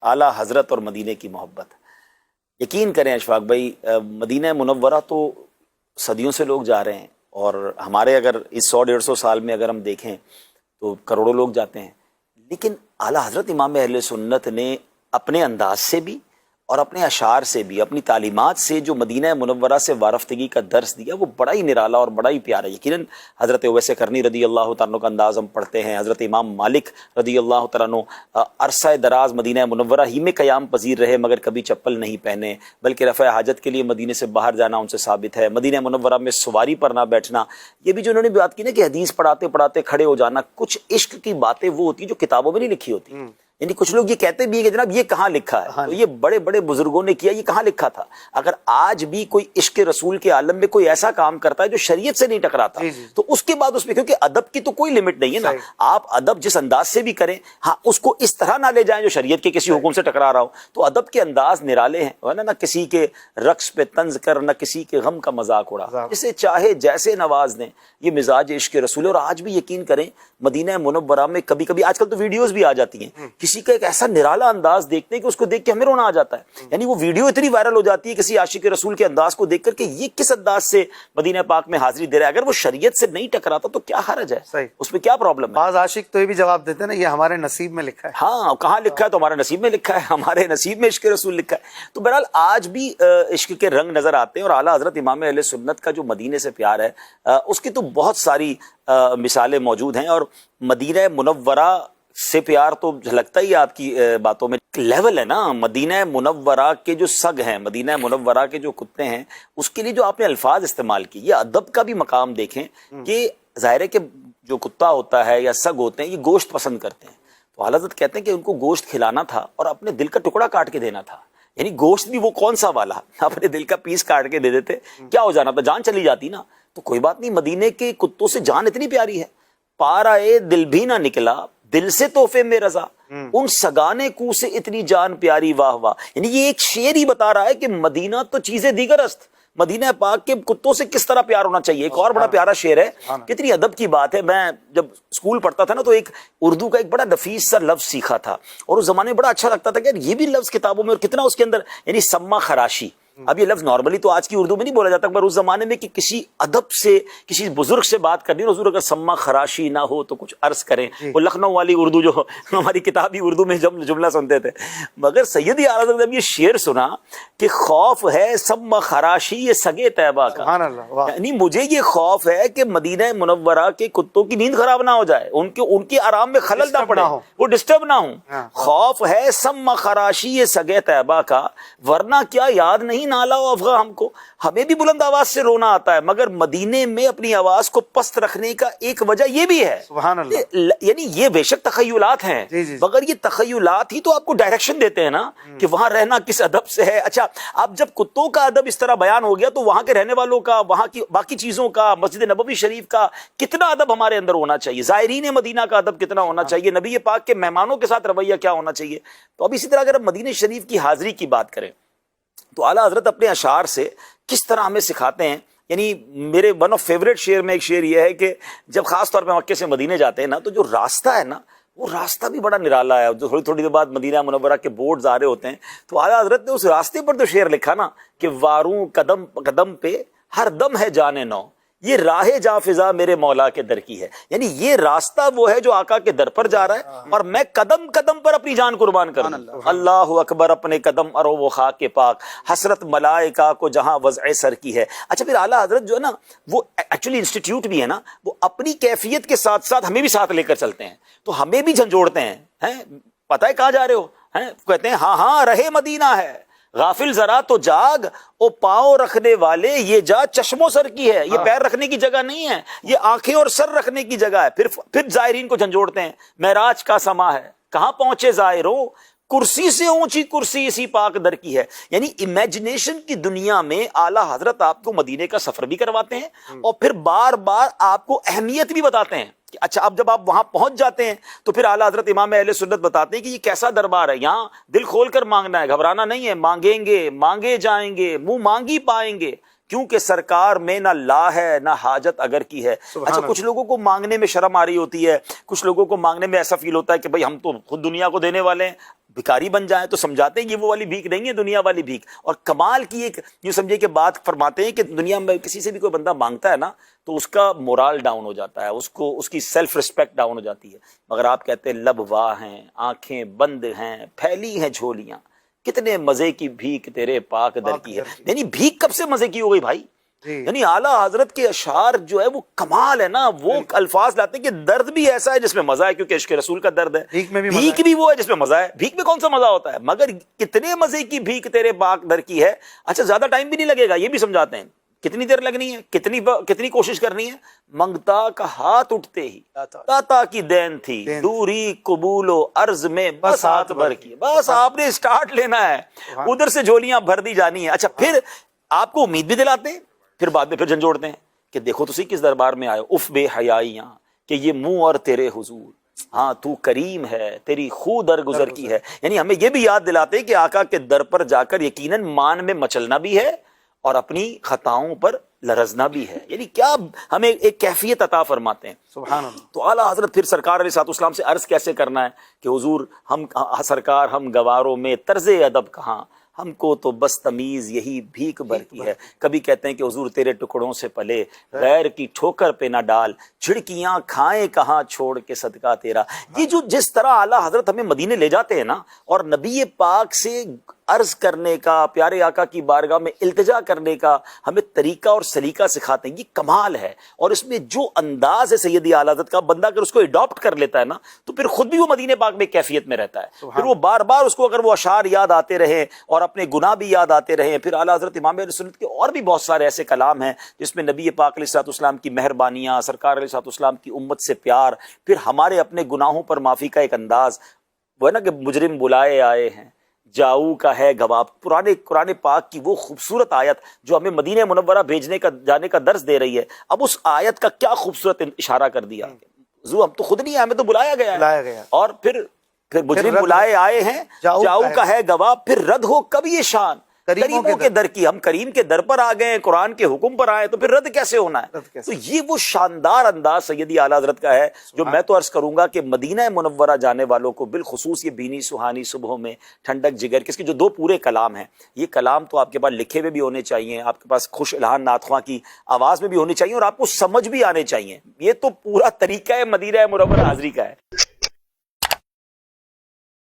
اعلیٰ حضرت اور مدینے کی محبت. یقین کریں اشفاق بھائی، مدینہ منورہ تو صدیوں سے لوگ جا رہے ہیں، اور ہمارے اگر اس 100-150 سال میں اگر ہم دیکھیں تو کروڑوں لوگ جاتے ہیں، لیکن اعلیٰ حضرت امام اہل سنت نے اپنے انداز سے بھی اور اپنے اشعار سے بھی، اپنی تعلیمات سے جو مدینہ منورہ سے وارفتگی کا درس دیا وہ بڑا ہی نرالا اور بڑا ہی پیارا. یقیناً حضرت اویس قرنی رضی اللہ تعالیٰ عنہ کا انداز ہم پڑھتے ہیں، حضرت امام مالک رضی اللہ تعالیٰ عنہ عرصہ دراز مدینہ منورہ ہی میں قیام پذیر رہے مگر کبھی چپل نہیں پہنے، بلکہ رفع حاجت کے لیے مدینے سے باہر جانا ان سے ثابت ہے. مدینہ منورہ میں سواری پر نہ بیٹھنا، یہ بھی جو انہوں نے بات کی نا کہ حدیث پڑھاتے پڑھاتے کھڑے ہو جانا. کچھ عشق کی باتیں وہ ہوتی ہیں جو کتابوں میں نہیں لکھی ہوتی، یعنی کچھ لوگ یہ کہتے بھی ہیں کہ جناب یہ کہاں لکھا ہے، تو یہ بڑے بڑے بزرگوں نے کیا، یہ کہاں لکھا تھا. اگر آج بھی کوئی عشق رسول کے عالم میں کوئی ایسا کام کرتا ہے جو شریعت سے نہیں ٹکراتا تو اس کے بعد اس میں، کیونکہ ادب کی تو کوئی لمٹ نہیں ہے نا، آپ ادب جس انداز سے بھی کریں، ہاں اس کو اس طرح نہ لے جائیں جو شریعت کے کسی حکم سے ٹکرا رہا ہو. تو ادب کے انداز نرالے ہیں، نہ کسی کے رقص پہ طنز کر، نہ کسی کے غم کا مذاق اڑا، جسے چاہے جیسے نواز دیں. یہ مزاج عشق رسول ہے. اور آج بھی یقین کریں مدینہ منورہ میں کبھی کبھی، آج کل تو ویڈیوز بھی آ جاتی ہیں، کسی کا ایک ایسا نرالا انداز دیکھتے ہیں کہ اس کو دیکھ کے ہمیں رونا آ جاتا ہے. یعنی وہ ویڈیو اتنی وائرل ہو جاتی ہے کسی عاشق رسول کے انداز کو دیکھ کر کہ یہ کس انداز سے مدینہ پاک میں حاضری دے رہا ہے. اگر وہ شریعت سے نہیں ٹکراتا تو کیا حرج ہے، اس میں کیا پرابلم ہے. بعض عاشق تو یہ بھی جواب دیتے ہیں نا، یہ ہمارے نصیب میں لکھا ہے. ہاں کہاں لکھا ہے؟ تو ہمارے نصیب میں لکھا ہے، ہمارے نصیب میں عشق رسول لکھا ہے. تو بہرحال آج بھی عشق کے رنگ نظر آتے ہیں. اور اعلیٰ حضرت امام اہل سنت کا جو مدینے سے پیار ہے اس کی تو بہت ساری مثالیں موجود ہیں. اور مدینہ منورہ سے پیار تو جھلکتا ہی آپ کی باتوں میں. لیول ہے نا مدینہ منورہ کے جو سگ ہیں، مدینہ منورہ کے جو کتے ہیں، اس کے لیے جو آپ نے الفاظ استعمال کی، یہ ادب کا بھی مقام دیکھیں کہ ظاہر ہے کہ جو کتا ہوتا ہے یا سگ ہوتے ہیں یہ گوشت پسند کرتے ہیں. تو اعلیٰ حضرت کہتے ہیں کہ ان کو گوشت کھلانا تھا اور اپنے دل کا ٹکڑا کاٹ کے دینا تھا. یعنی گوشت بھی وہ کون سا والا، اپنے دل کا پیس کاٹ کے دے دیتے، کیا ہو جانا تھا، جان چلی جاتی نا. تو کوئی بات نہیں، مدینے کے کتوں سے جان اتنی پیاری ہے. پارا دل بھی نہ نکلا دل سے تحفے میں رضا، ان سگانے کو سے اتنی جان پیاری واہ واہ. یعنی یہ ایک شعر ہی بتا رہا ہے کہ مدینہ تو چیزیں دیگر است، مدینہ پاک کے کتوں سے کس طرح پیار ہونا چاہیے. ایک اور بڑا پیارا شعر ہے، کتنی ادب کی بات ہے. میں جب اسکول پڑھتا تھا نا تو ایک اردو کا ایک بڑا نفیس سا لفظ سیکھا تھا، اور اس زمانے میں بڑا اچھا لگتا تھا کہ یہ بھی لفظ کتابوں میں، اور کتنا اس کے اندر، یعنی سما خراشی. اب یہ لفظ نارملی تو آج کی اردو میں نہیں بولا جاتا، پر اس زمانے میں کہ کسی ادب سے کسی بزرگ سے بات کرنی، حضور اگر سما خراشی نہ ہو تو کچھ عرض کریں. وہ لکھنؤ والی اردو جو ہماری کتابی اردو میں جملہ سنتے تھے. مگر سیدی اعلیٰ حضرت جب یہ شعر سنا کہ خوف ہے سما خراشی یہ سگے طیبہ کا، یعنی مجھے یہ خوف ہے کہ مدینہ منورہ کے کتوں کی نیند خراب نہ ہو جائے، ان کے آرام میں خلل نہ پڑے، وہ ڈسٹرب نہ ہوں. خوف ہے سما خراشی یہ سگے طیبہ کا، ورنہ کیا یاد نہیں نالا و افغا ہم کو. ہمیں بھی بلند آواز سے رونا آتا ہے، مگر مدینے میں اپنی آواز کو پست رکھنے کا ایک وجہ یہ بھی ہے. سبحان اللہ. یعنی یہ بے شک تخیلات ہیں، مگر یہ تخیلات ہی تو آپ کو ڈائریکشن دیتے ہیں نا کہ وہاں رہنا کس ادب سے ہے. اچھا اب جب کتوں کا ادب اس طرح بیان ہو گیا تو وہاں کے رہنے والوں کا، وہاں کی باقی چیزوں کا، مسجد نبوی شریف کا کتنا ادب ہمارے اندر ہونا چاہیے، زائرین مدینہ کا ادب کتنا ہونا چاہیے، نبی پاک کے مہمانوں کے ساتھ رویہ کیا ہونا چاہیے. تو اب اسی طرح اگر ہم مدینہ شریف کی حاضری کی بات کریں تو اعلیٰ حضرت اپنے اشعار سے کس طرح ہمیں سکھاتے ہیں. یعنی میرے ون آف فیوریٹ شعر میں ایک شعر یہ ہے کہ جب خاص طور پہ مکے سے مدینے جاتے ہیں نا تو جو راستہ ہے نا وہ راستہ بھی بڑا نرالا ہے. جو تھوڑی دیر بعد مدینہ منورہ کے بورڈز آ رہے ہوتے ہیں تو اعلیٰ حضرت نے اس راستے پر تو شعر لکھا نا کہ واروں قدم قدم پہ ہر دم ہے جانے نو، یہ راہ جاں فضا میرے مولا کے در کی ہے. یعنی یہ راستہ وہ ہے جو آقا کے در پر جا رہا ہے اور میں قدم قدم پر اپنی جان قربان کروں. اللہ اکبر اپنے قدم ارو وہ خاک پاک، حسرت ملائکہ کو جہاں وضع سر کی ہے. اچھا پھر اعلیٰ حضرت جو ہے نا وہ ایکچولی انسٹیٹیوٹ بھی ہے نا، وہ اپنی کیفیت کے ساتھ ساتھ ہمیں بھی ساتھ لے کر چلتے ہیں، تو ہمیں بھی جھنجھوڑتے ہیں. پتہ ہے کہاں جا رہے ہو؟ کہتے ہیں ہاں ہاں رہے مدینہ ہے، غافل ذرا تو جاگ، او پاؤں رکھنے والے یہ جا چشم و سر کی ہے. یہ پیر رکھنے کی جگہ نہیں ہے، یہ آنکھیں اور سر رکھنے کی جگہ ہے. پھر زائرین کو جھنجھوڑتے ہیں، معراج کا سما ہے کہاں پہنچے زائروں، کرسی سے اونچی کرسی اسی پاک در کی ہے. یعنی امیجنیشن کی دنیا میں اعلیٰ حضرت آپ کو مدینے کا سفر بھی کرواتے ہیں اور پھر بار بار آپ کو اہمیت بھی بتاتے ہیں کہ اچھا اب جب آپ وہاں پہنچ جاتے ہیں تو پھر اعلیٰ حضرت امام اہل سنت بتاتے ہیں کہ یہ کیسا دربار ہے، یہاں دل کھول کر مانگنا ہے، گھبرانا نہیں ہے، مانگیں گے مانگے جائیں گے منہ مانگی پائیں گے، کیونکہ سرکار میں نہ لا ہے نہ حاجت اگر کی ہے. اچھا کچھ لوگوں کو مانگنے میں شرم آ رہی ہوتی ہے، کچھ لوگوں کو مانگنے میں ایسا فیل ہوتا ہے کہ بھائی ہم تو خود دنیا کو دینے والے ہیں. بھکاری بن جائیں تو سمجھاتے ہیں یہ وہ والی بھیک نہیں ہے، دنیا والی بھیک. اور کمال کی ایک یوں سمجھے کہ بات فرماتے ہیں کہ دنیا میں کسی سے بھی کوئی بندہ مانگتا ہے نا تو اس کا مورال ڈاؤن ہو جاتا ہے، اس کی سیلف رسپیکٹ ڈاؤن ہو جاتی ہے. مگر آپ کہتے ہیں لب واہ ہیں، آنکھیں بند ہیں، پھیلی ہیں جھولیاں، کتنے مزے کی بھیک تیرے پاک در کی ہے. یعنی بھیک کب سے مزے کی ہو گئی بھائی؟ یعنی اعلیٰ حضرت کے اشعار جو ہے وہ کمال ہے نا، وہ الفاظ لاتے ہیں کہ درد بھی ایسا ہے جس میں مزہ ہے، کیونکہ عشق رسول کا درد ہے. بھیک بھی وہ ہے جس میں مزہ ہے. بھیک میں کون سا مزہ ہوتا ہے؟ مگر کتنے مزے کی بھیک تیرے پاک در کی ہے. اچھا زیادہ ٹائم بھی نہیں لگے گا، یہ بھی سمجھاتے ہیں. کتنی دیر لگنی ہے، کتنی کوشش کرنی ہے؟ منگتا کا ہاتھ اٹھتے ہی داتا کی دین تھی، دوری قبول و عرض میں بس ہاتھ بھر کی. بس آپ نے اسٹارٹ لینا ہے، ادھر سے جھولیاں بھر دی جانی ہے. اچھا پھر آپ کو امید بھی دلاتے ہیں، پھر بعد میں پھر جھنجھوڑتے ہیں کہ دیکھو تو صحیح کس دربار میں آئے، اف بے حیائیاں کہ یہ منہ اور تیرے حضور، ہاں تو کریم ہے، تیری خو درگزر کی ہے. یعنی ہمیں یہ بھی یاد دلاتے ہیں کہ آقا کے در پر جا کر یقیناً مان میں مچلنا بھی ہے اور اپنی خطاؤں پر لرزنا بھی ہے. یعنی کیا ہمیں ایک کیفیت عطا فرماتے ہیں. سبحان اللہ. تو اعلیٰ حضرت پھر سرکار علیہ السلام سے عرض کیسے کرنا ہے کہ حضور ہم سرکار ہم گواروں میں طرز ادب کہاں، ہم کو تو بس تمیز یہی بھیک بھر کی ہے. کبھی کہتے ہیں کہ حضور تیرے ٹکڑوں سے پلے، غیر کی ٹھوکر پہ نہ ڈال، جھڑکیاں کھائیں کہاں چھوڑ کے صدقہ تیرا. یہ جو جس طرح اعلیٰ حضرت ہمیں مدینے لے جاتے ہیں نا، اور نبی پاک سے عرض کرنے کا، پیارے آقا کی بارگاہ میں التجا کرنے کا ہمیں طریقہ اور سلیقہ سکھاتے ہیں، یہ کمال ہے. اور اس میں جو انداز ہے سیدی اعلیٰ حضرت کا، بندہ اگر اس کو اڈاپٹ کر لیتا ہے نا تو پھر خود بھی وہ مدینے پاک میں کیفیت میں رہتا ہے. پھر وہ بار بار اس کو اگر وہ اشعار یاد آتے رہے اور اپنے گناہ بھی یاد آتے رہے. پھر اعلیٰ حضرت امام اہل سنت کے اور بھی بہت سارے ایسے کلام ہیں جس میں نبی پاک علیہ الصلوۃ والسلام کی مہربانیاں، سرکار علیہ الصلوۃ والسلام کی امت سے پیار، پھر ہمارے اپنے گناہوں پر معافی کا ایک انداز. وہ ہے نا کہ مجرم بلائے آئے ہیں، جاؤ کا ہے گواہ. قرآن پاک کی وہ خوبصورت آیت جو ہمیں مدینہ منورہ جانے کا درس دے رہی ہے. اب اس آیت کا کیا خوبصورت اشارہ کر دیا. ہم تو خود نہیں آئے، ہمیں تو بلایا گیا. اور پھر مجرم بلائے آئے ہیں، جاؤ کا ہے گواہ، پھر رد ہو کب یہ شان کریموں کے در کی. ہم کریم کے در پر آ گئے، قرآن کے حکم پر آئے، تو پھر رد کیسے ہونا ہے؟ تو یہ وہ شاندار انداز سیدی اعلیٰ حضرت کا ہے جو میں تو عرض کروں گا کہ مدینہ منورہ جانے والوں کو بالخصوص یہ بینی سہانی صبحوں میں ٹھنڈک جگر، کس کے جو 2 پورے کلام ہیں، یہ کلام تو آپ کے پاس لکھے ہوئے بھی ہونے چاہیے، آپ کے پاس خوش الہان نعت خواں کی آواز میں بھی ہونی چاہیے، اور آپ کو سمجھ بھی آنے چاہیے. یہ تو پورا طریقہ ہے مدینہ منورہ حاضری کا ہے.